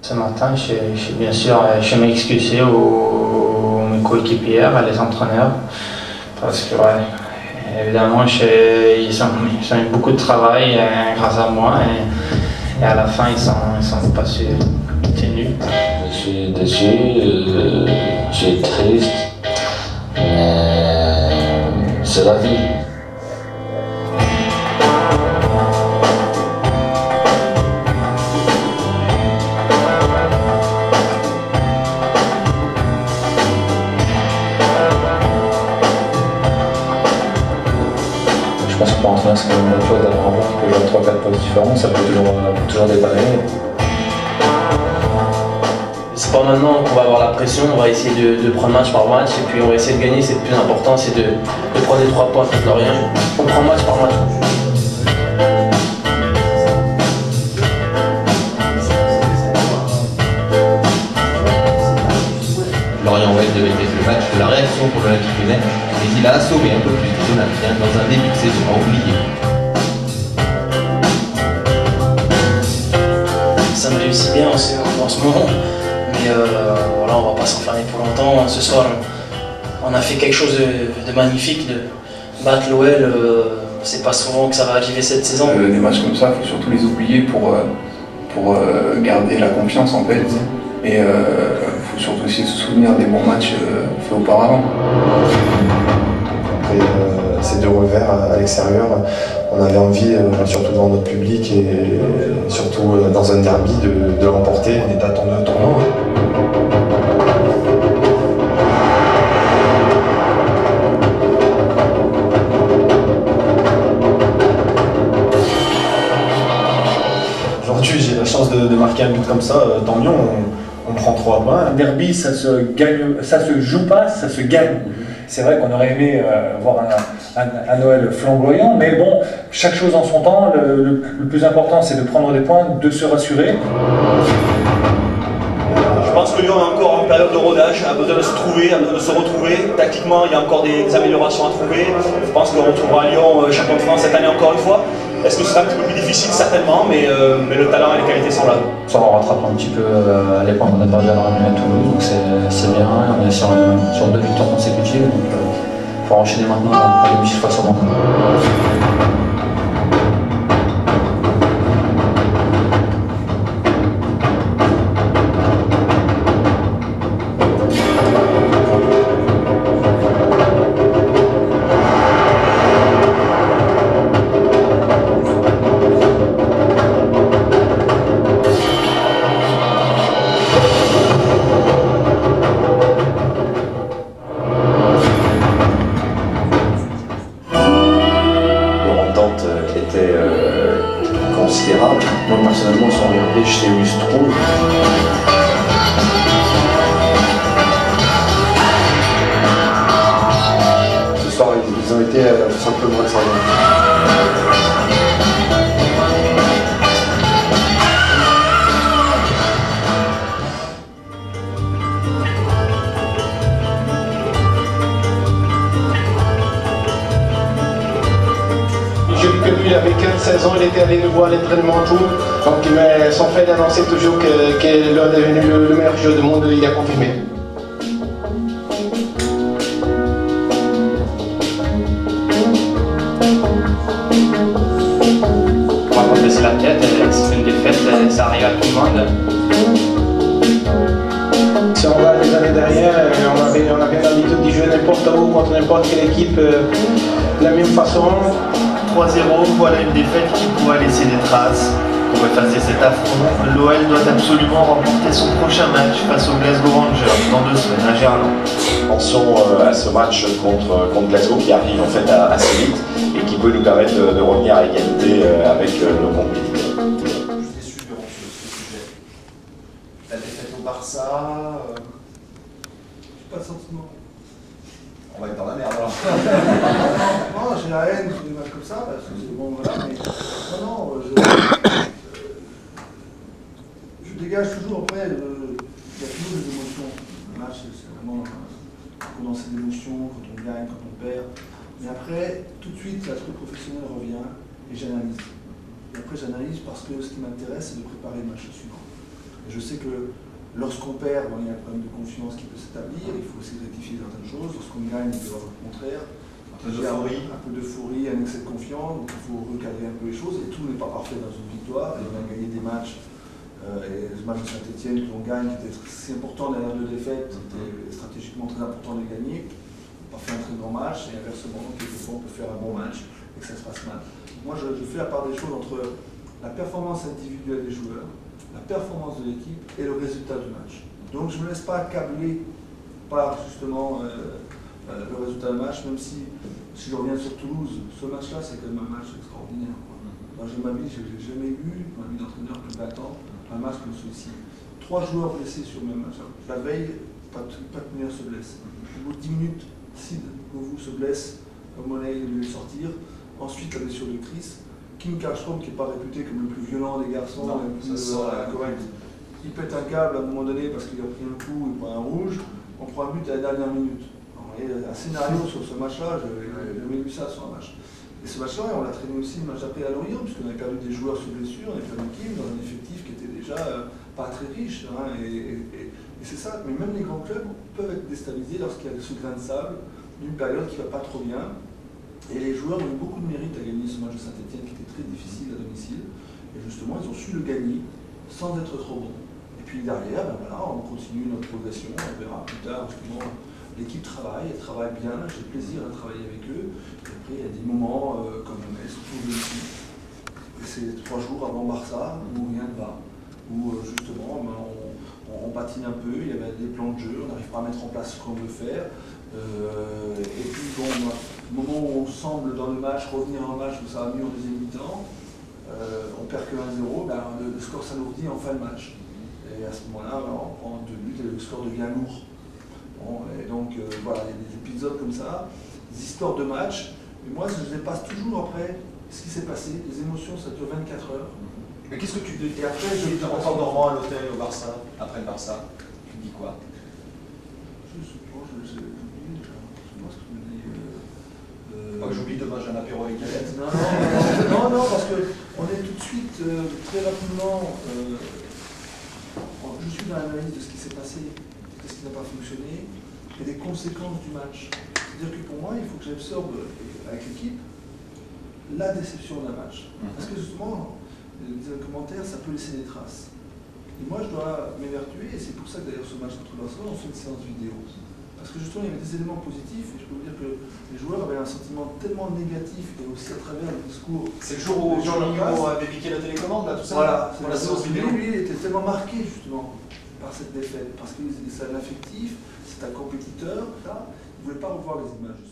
Ce matin, bien sûr, je m'excusais aux mes coéquipiers, les entraîneurs, parce que, ouais, évidemment, ils ont eu beaucoup de travail grâce à moi et à la fin, ils sont pas su tenus. Je suis déçu, je suis triste, mais c'est la vie. Je pense que pour l'entraîneur, c'est quand même une bonne chose d'avoir un joueur qui peut jouer à 3-4 postes différents, ça peut toujours dépanner. C'est pas maintenant qu'on va avoir la pression, on va essayer de prendre match par match et puis on va essayer de gagner, c'est le plus important, c'est de prendre les 3 points contre Lorient. On prend match par match. Lorient-Ouest devait être le match de la réaction pour l'Olympique Lyonnais, mais il a assommé un peu plus les Olympiens dans un début de saison à oublier. Ça me réussit bien en ce moment, mais voilà, on va pas s'enfermer pour longtemps. Ce soir, on a fait quelque chose de magnifique, de battre l'OL. C'est pas souvent que ça va arriver cette saison. Des matchs comme ça, il faut surtout les oublier pour garder la confiance en fait. Et il faut surtout essayer de se souvenir des bons matchs faits auparavant. Après ces 2 revers à l'extérieur, on avait envie, surtout devant notre public et surtout dans un derby, de le remporter. On est attendu au tournoi. Aujourd'hui, j'ai la chance de marquer un but comme ça, tant mieux, on prend 3 points. Un derby, ça se joue pas, ça se gagne. C'est vrai qu'on aurait aimé voir un Noël flamboyant, mais bon, chaque chose en son temps. Le plus important, c'est de prendre des points, de se rassurer. Je pense que Lyon est encore en période de rodage, a besoin de se trouver, a besoin de se retrouver. Tactiquement, il y a encore des améliorations à trouver. Je pense qu'on retrouvera Lyon champion de France cette année encore une fois. Est-ce que ce sera un petit peu plus difficile? Certainement, mais le talent et les qualités sont là. Ça on rattrape un petit peu à l'époque qu'on a perdu à l'Orient à Toulouse, donc c'est bien. On est sur 2 victoires consécutives, donc il faut enchaîner maintenant dans les demi-finales face au Mans. Était considérable. Moi personnellement, sans regarder, je sais où ils se trouvent. Ce soir, ils ont été tout simplement excellents. J'ai vu que lui, il avait 15-16 ans, il était allé nous voir à l'entraînement tout. Donc, mais son frère annonçait toujours qu'il est devenu le meilleur joueur du monde, il a confirmé. On va pas baisser la tête, c'est une défaite, ça arrive à tout le monde. Si on va les années derrière, on avait l'habitude de jouer n'importe où, contre n'importe quelle équipe, de la même façon. 3-0, voilà une défaite qui pourrait laisser des traces pour effacer cet affront. L'OL doit absolument remporter son prochain match face aux Glasgow Rangers dans 2 semaines à Gerland. Pensons à ce match contre Glasgow qui arrive en fait assez vite et qui peut nous permettre de revenir à égalité avec nos compétiteurs. Je suis déçu durant ce sujet. La défaite au Barça. J'ai pas de sentiment. On va être dans la merde alors. Non, j'ai la haine sur des matchs comme ça, parce que c'est bon, voilà, mais non, je dégage toujours après, il y a toujours des émotions. Le match, c'est vraiment un condensé d'émotions, quand on gagne, quand on perd. Mais après, tout de suite, l'aspect professionnel revient et j'analyse. Et après, j'analyse parce que ce qui m'intéresse, c'est de préparer le match suivant. Et je sais que lorsqu'on perd, il y a un problème de confiance qui peut s'établir, il faut aussi rectifier certaines choses. Lorsqu'on gagne, il peut y avoir le contraire. Un peu d'euphorie, un excès de confiance, donc il faut recadrer un peu les choses. Et tout n'est pas parfait dans une victoire. Et on a gagné des matchs. Et le match de Saint-Etienne que l'on gagne, qui était si important derrière 2 défaites, c'était stratégiquement très important de gagner. On n'a pas fait un très grand match, et inversement, quelquefois on peut faire un bon match et que ça se passe mal. Moi, je fais la part des choses entre la performance individuelle des joueurs, la performance de l'équipe et le résultat du match. Donc je ne me laisse pas accabler par justement le résultat du match, même si je reviens sur Toulouse, ce match-là c'est quand même un match extraordinaire. Moi, j'ai ma vie, je n'ai jamais vu, ma vie d'entraîneur plus de 20 ans, un match comme celui-ci. 3 joueurs blessés sur le même match. La veille, Patmir se blesse. Au bout de 10 minutes, Sid Govou se blesse, Monet lui est sortir. Ensuite, la blessure de Chris. Kim Karlström, qui n'est pas réputé comme le plus violent des garçons, le plus correct. Il pète un câble à un moment donné parce qu'il a pris un coup, il prend un rouge. On prend un but à la dernière minute. Alors, il y a un scénario sur ce match-là, je n'ai jamais vu ça sur un match. Et ce match-là, on l'a traîné aussi le match après à Lorient, puisqu'on avait perdu des joueurs sur blessure, on avait perdu Kim dans un effectif qui était déjà pas très riche. Hein, et c'est ça, mais même les grands clubs peuvent être déstabilisés lorsqu'il y a ce grain de sable d'une période qui ne va pas trop bien. Et les joueurs ont eu beaucoup de mérite à gagner ce match de Saint-Etienne qui était très difficile à domicile. Et justement, ils ont su le gagner sans être trop bons. Et puis derrière, ben voilà, on continue notre progression, on verra plus tard justement. L'équipe travaille, elle travaille bien, j'ai plaisir à travailler avec eux. Et après, il y a des moments comme surtout ici. C'est 3 jours avant Barça, où rien ne va, où justement on patine un peu, il y avait des plans de jeu, on n'arrive pas à mettre en place ce qu'on veut faire. Et puis bon, au moment où on semble dans le match revenir en match où ça va mieux en deuxième mi-temps, on perd que 1-0, ben, le score s'alourdit en fin de match. Et à ce moment-là, ben, on prend 2 buts et le score devient lourd. Bon, et donc voilà, il y a des épisodes comme ça, des histoires de match. Et moi, je les passe toujours après ce qui s'est passé. Les émotions, ça dure 24 heures. Mais qu'est-ce que tu dis? Et après, je rentre en dormant à l'hôtel au Barça, après le Barça, tu dis quoi? Je pense que je me dis. J'oublie demain, j'ai un apéro avec Galette. Non, parce qu'on est tout de suite, très rapidement, je suis dans l'analyse de ce qui s'est passé, de ce qui n'a pas fonctionné, et des conséquences du match. C'est-à-dire que pour moi, il faut que j'absorbe avec l'équipe la déception d'un match. Parce que justement, les commentaires, ça peut laisser des traces. Et moi, je dois m'évertuer, et c'est pour ça que d'ailleurs ce match contre Barcelone, on fait une séance vidéo. Parce que justement, il y avait des éléments positifs, et je peux vous dire que les joueurs avaient un sentiment tellement négatif, et aussi à travers le discours. C'est le jour où Jean-Mignon avait piqué la télécommande, là, tout ça? Voilà, pour la séance vidéo. Lui, il était tellement marqué, justement, par cette défaite, parce que c'est un affectif, c'est un compétiteur, là, il ne voulait pas revoir les images.